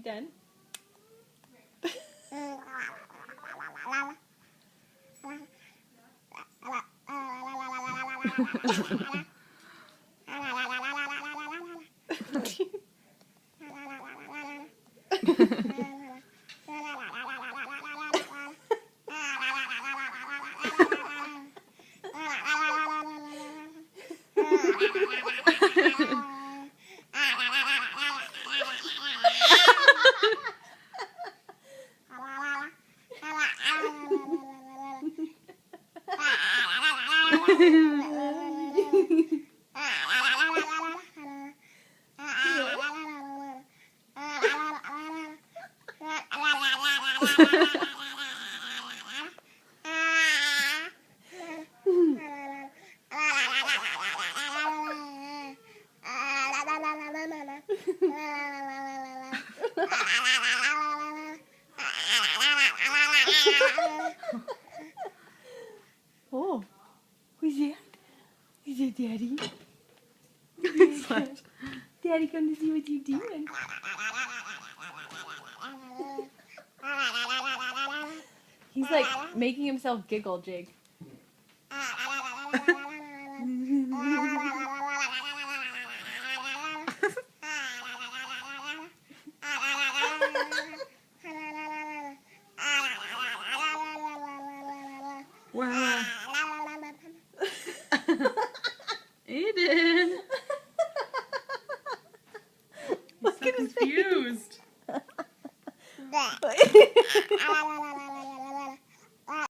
again. Oh, who's that? Is it Daddy? Daddy, come to see what you're doing. He's like making himself giggle, Jake. Wow.